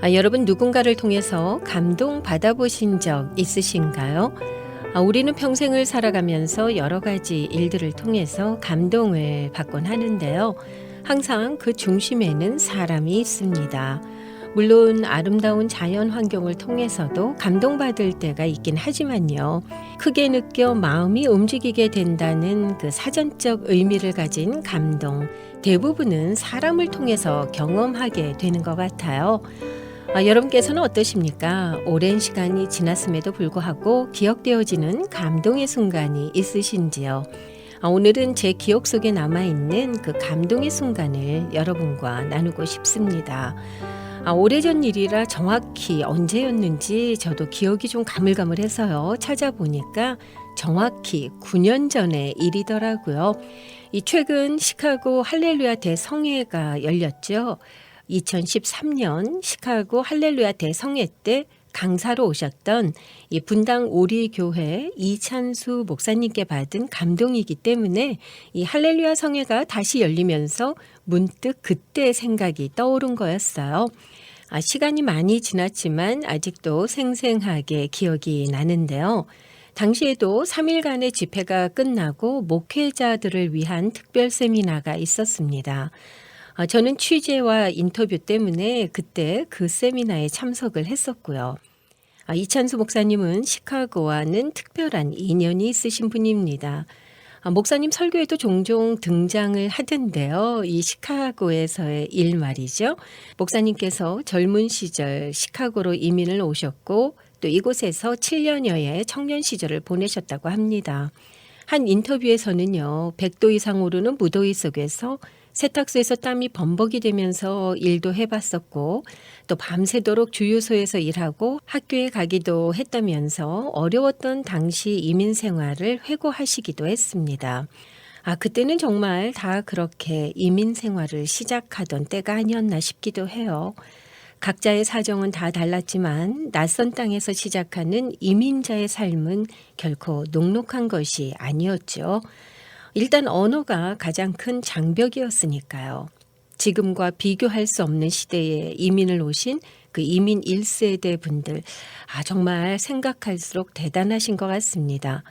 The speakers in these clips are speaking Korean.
여러분 누군가를 통해서 감동 받아보신 적 있으신가요? 우리는 평생을 살아가면서 여러 가지 일들을 통해서 감동을 받곤 하는데요. 항상 그 중심에는 사람이 있습니다. 물론 아름다운 자연 환경을 통해서도 감동받을 때가 있긴 하지만요. 크게 느껴 마음이 움직이게 된다는 그 사전적 의미를 가진 감동, 대부분은 사람을 통해서 경험하게 되는 것 같아요. 여러분께서는 어떠십니까? 오랜 시간이 지났음에도 불구하고 기억되어지는 감동의 순간이 있으신지요? 오늘은 제 기억 속에 남아있는 그 감동의 순간을 여러분과 나누고 싶습니다. 오래전 일이라 정확히 언제였는지 저도 기억이 좀 가물가물해서요. 찾아보니까 정확히 9년 전의 일이더라고요. 최근 시카고 할렐루야 대성회가 열렸죠. 2013년 시카고 할렐루야 대성회 때 강사로 오셨던 이 분당 오리교회 이찬수 목사님께 받은 감동이기 때문에 이 할렐루야 성회가 다시 열리면서 문득 그때 생각이 떠오른 거였어요. 시간이 많이 지났지만 아직도 생생하게 기억이 나는데요. 당시에도 3일간의 집회가 끝나고 목회자들을 위한 특별 세미나가 있었습니다. 저는 취재와 인터뷰 때문에 그때 그 세미나에 참석을 했었고요. 이찬수 목사님은 시카고와는 특별한 인연이 있으신 분입니다. 목사님 설교에도 종종 등장을 하던데요. 이 시카고에서의 일 말이죠. 목사님께서 젊은 시절 시카고로 이민을 오셨고 또 이곳에서 7년여의 청년 시절을 보내셨다고 합니다. 한 인터뷰에서는요. 100도 이상 오르는 무더위 속에서 세탁소에서 땀이 범벅이 되면서 일도 해봤었고 또 밤새도록 주유소에서 일하고 학교에 가기도 했다면서 어려웠던 당시 이민 생활을 회고하시기도 했습니다. 그때는 정말 다 그렇게 이민 생활을 시작하던 때가 아니었나 싶기도 해요. 각자의 사정은 다 달랐지만 낯선 땅에서 시작하는 이민자의 삶은 결코 녹록한 것이 아니었죠. 일단 언어가 가장 큰 장벽이었으니까요. 지금과 비교할 수 없는 시대에 이민을 오신 그 이민 1세대 분들, 정말 생각할수록 대단하신 것 같습니다.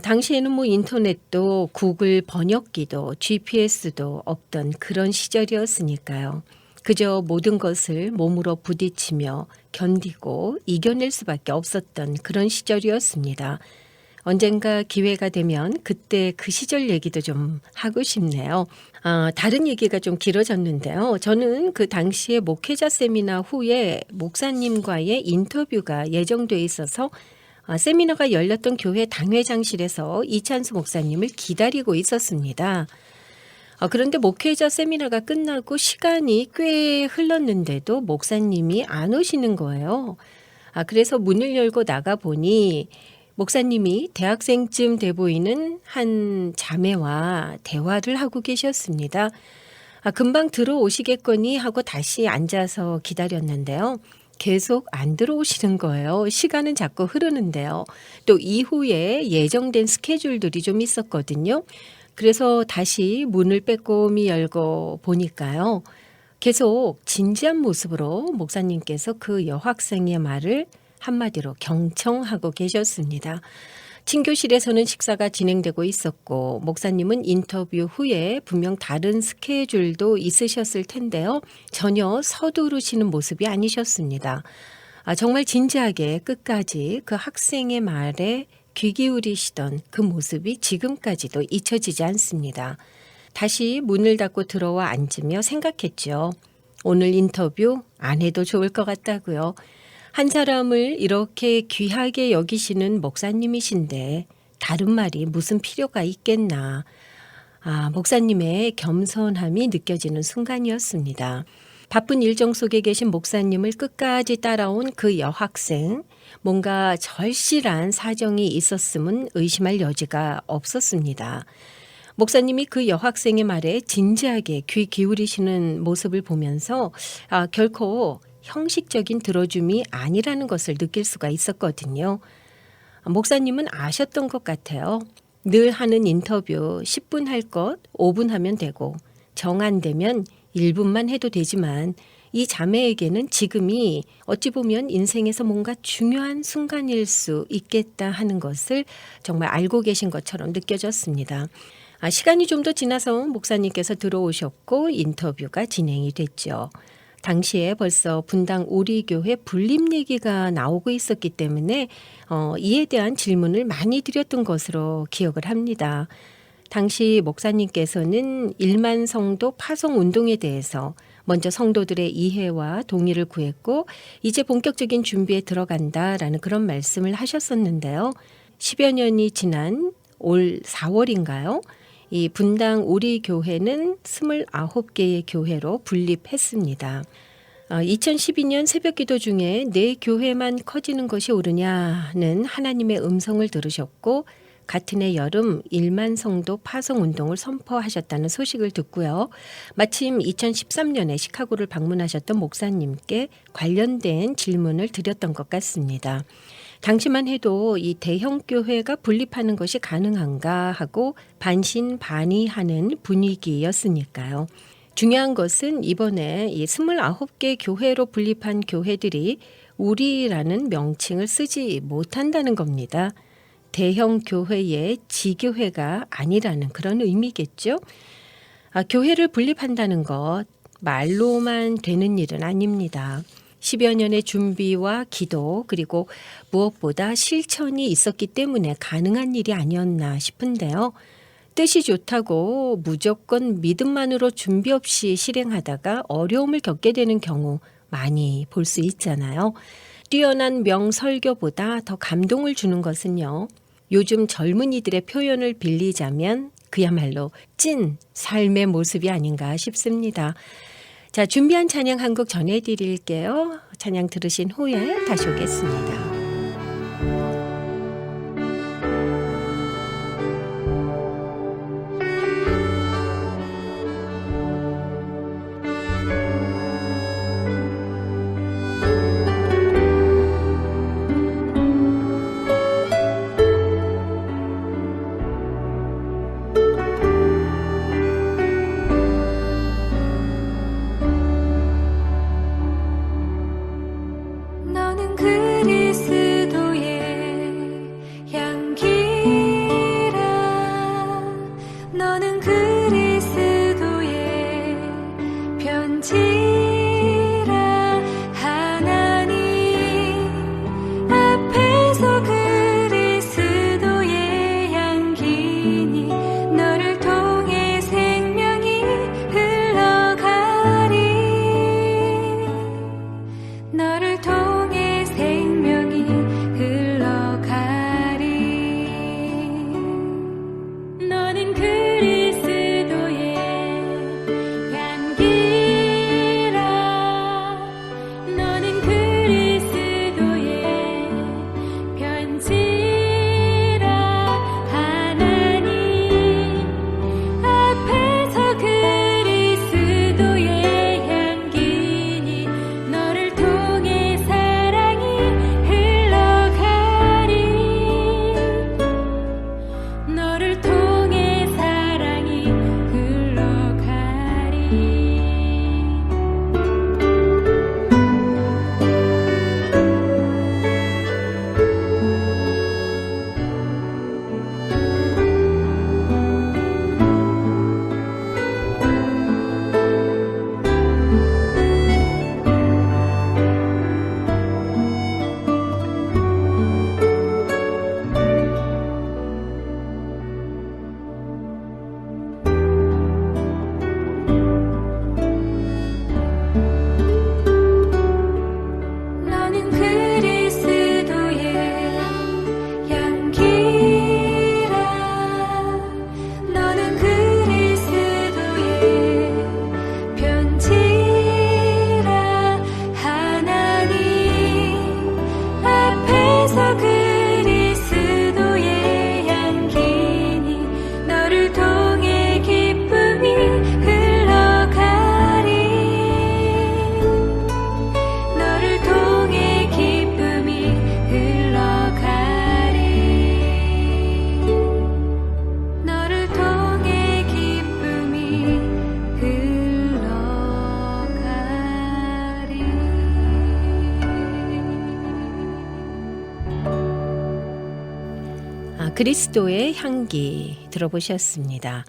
당시에는 인터넷도 구글 번역기도 GPS도 없던 그런 시절이었으니까요. 그저 모든 것을 몸으로 부딪히며 견디고 이겨낼 수밖에 없었던 그런 시절이었습니다. 언젠가 기회가 되면 그때 그 시절 얘기도 좀 하고 싶네요. 다른 얘기가 좀 길어졌는데요. 저는 그 당시에 목회자 세미나 후에 목사님과의 인터뷰가 예정돼 있어서 세미나가 열렸던 교회 당회장실에서 이찬수 목사님을 기다리고 있었습니다. 그런데 목회자 세미나가 끝나고 시간이 꽤 흘렀는데도 목사님이 안 오시는 거예요. 그래서 문을 열고 나가보니 목사님이 대학생쯤 돼 보이는 한 자매와 대화를 하고 계셨습니다. 금방 들어오시겠거니 하고 다시 앉아서 기다렸는데요. 계속 안 들어오시는 거예요. 시간은 자꾸 흐르는데요. 또 이후에 예정된 스케줄들이 좀 있었거든요. 그래서 다시 문을 빼꼼히 열고 보니까요. 계속 진지한 모습으로 목사님께서 그 여학생의 말을 한마디로 경청하고 계셨습니다. 친교실에서는 식사가 진행되고 있었고 목사님은 인터뷰 후에 분명 다른 스케줄도 있으셨을 텐데요. 전혀 서두르시는 모습이 아니셨습니다. 정말 진지하게 끝까지 그 학생의 말에 귀 기울이시던 그 모습이 지금까지도 잊혀지지 않습니다. 다시 문을 닫고 들어와 앉으며 생각했죠. 오늘 인터뷰 안 해도 좋을 것 같다고요. 한 사람을 이렇게 귀하게 여기시는 목사님이신데 다른 말이 무슨 필요가 있겠나. 목사님의 겸손함이 느껴지는 순간이었습니다. 바쁜 일정 속에 계신 목사님을 끝까지 따라온 그 여학생, 뭔가 절실한 사정이 있었음은 의심할 여지가 없었습니다. 목사님이 그 여학생의 말에 진지하게 귀 기울이시는 모습을 보면서 결코 형식적인 들어줌이 아니라는 것을 느낄 수가 있었거든요. 목사님은 아셨던 것 같아요. 늘 하는 인터뷰 10분 할 것 5분 하면 되고 정 안 되면 1분만 해도 되지만 이 자매에게는 지금이 어찌 보면 인생에서 뭔가 중요한 순간일 수 있겠다 하는 것을 정말 알고 계신 것처럼 느껴졌습니다. 시간이 좀 더 지나서 목사님께서 들어오셨고 인터뷰가 진행이 됐죠. 당시에 벌써 분당 우리교회 분립 얘기가 나오고 있었기 때문에 이에 대한 질문을 많이 드렸던 것으로 기억을 합니다. 당시 목사님께서는 1만 성도 파송 운동에 대해서 먼저 성도들의 이해와 동의를 구했고 이제 본격적인 준비에 들어간다라는 그런 말씀을 하셨었는데요. 10여 년이 지난 올 4월인가요? 이 분당 우리 교회는 29개의 교회로 분립했습니다. 2012년 새벽기도 중에 내 교회만 커지는 것이 옳으냐는 하나님의 음성을 들으셨고 같은 해 여름 1만 성도 파송운동을 선포하셨다는 소식을 듣고요. 마침 2013년에 시카고를 방문하셨던 목사님께 관련된 질문을 드렸던 것 같습니다. 당시만 해도 이 대형 교회가 분립하는 것이 가능한가 하고 반신반의하는 분위기였으니까요. 중요한 것은 이번에 이 29개 교회로 분립한 교회들이 우리라는 명칭을 쓰지 못한다는 겁니다. 대형 교회의 지교회가 아니라는 그런 의미겠죠. 교회를 분립한다는 것 말로만 되는 일은 아닙니다. 10여 년의 준비와 기도 그리고 무엇보다 실천이 있었기 때문에 가능한 일이 아니었나 싶은데요. 뜻이 좋다고 무조건 믿음만으로 준비 없이 실행하다가 어려움을 겪게 되는 경우 많이 볼 수 있잖아요. 뛰어난 명설교보다 더 감동을 주는 것은요. 요즘 젊은이들의 표현을 빌리자면 그야말로 찐 삶의 모습이 아닌가 싶습니다. 자, 준비한 찬양 한 곡 전해드릴게요. 찬양 들으신 후에 다시 오겠습니다. 너는 그리스도의 향기라 너는 그리스도의 편지라 하나님 앞에서 그리스도의 향기니 너를 통해 생명이 흘러가리 너를 통해 생명이 흘러가리 너는 그리스도의 그리스도의 향기 들어보셨습니다.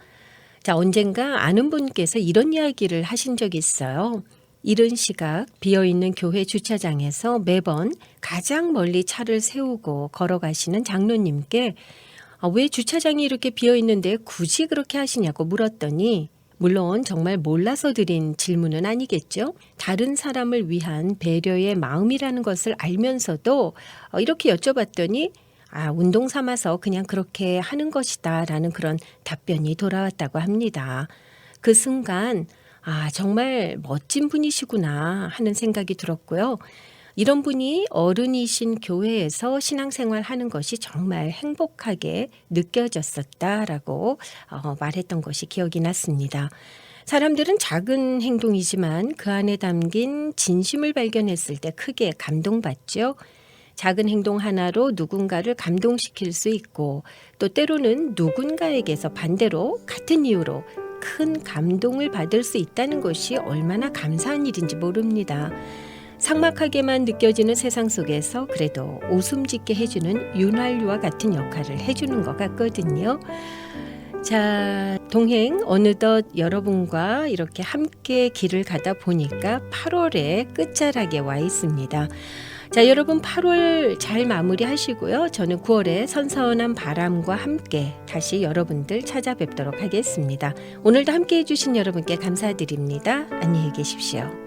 자, 언젠가 아는 분께서 이런 이야기를 하신 적이 있어요. 이른 시각 비어있는 교회 주차장에서 매번 가장 멀리 차를 세우고 걸어가시는 장로님께 왜 주차장이 이렇게 비어있는데 굳이 그렇게 하시냐고 물었더니 물론 정말 몰라서 드린 질문은 아니겠죠. 다른 사람을 위한 배려의 마음이라는 것을 알면서도 이렇게 여쭤봤더니 운동 삼아서 그냥 그렇게 하는 것이다 라는 그런 답변이 돌아왔다고 합니다. 그 순간 정말 멋진 분이시구나 하는 생각이 들었고요. 이런 분이 어른이신 교회에서 신앙생활 하는 것이 정말 행복하게 느껴졌었다라고 말했던 것이 기억이 났습니다. 사람들은 작은 행동이지만 그 안에 담긴 진심을 발견했을 때 크게 감동받죠. 작은 행동 하나로 누군가를 감동시킬 수 있고 또 때로는 누군가에게서 반대로 같은 이유로 큰 감동을 받을 수 있다는 것이 얼마나 감사한 일인지 모릅니다. 삭막하게만 느껴지는 세상 속에서 그래도 웃음 짓게 해주는 윤활유와 같은 역할을 해주는 것 같거든요. 자, 동행 어느덧 여러분과 이렇게 함께 길을 가다 보니까 8월의 끝자락에 와 있습니다. 자, 여러분 8월 잘 마무리하시고요. 저는 9월에 선선한 바람과 함께 다시 여러분들 찾아뵙도록 하겠습니다. 오늘도 함께 해주신 여러분께 감사드립니다. 안녕히 계십시오.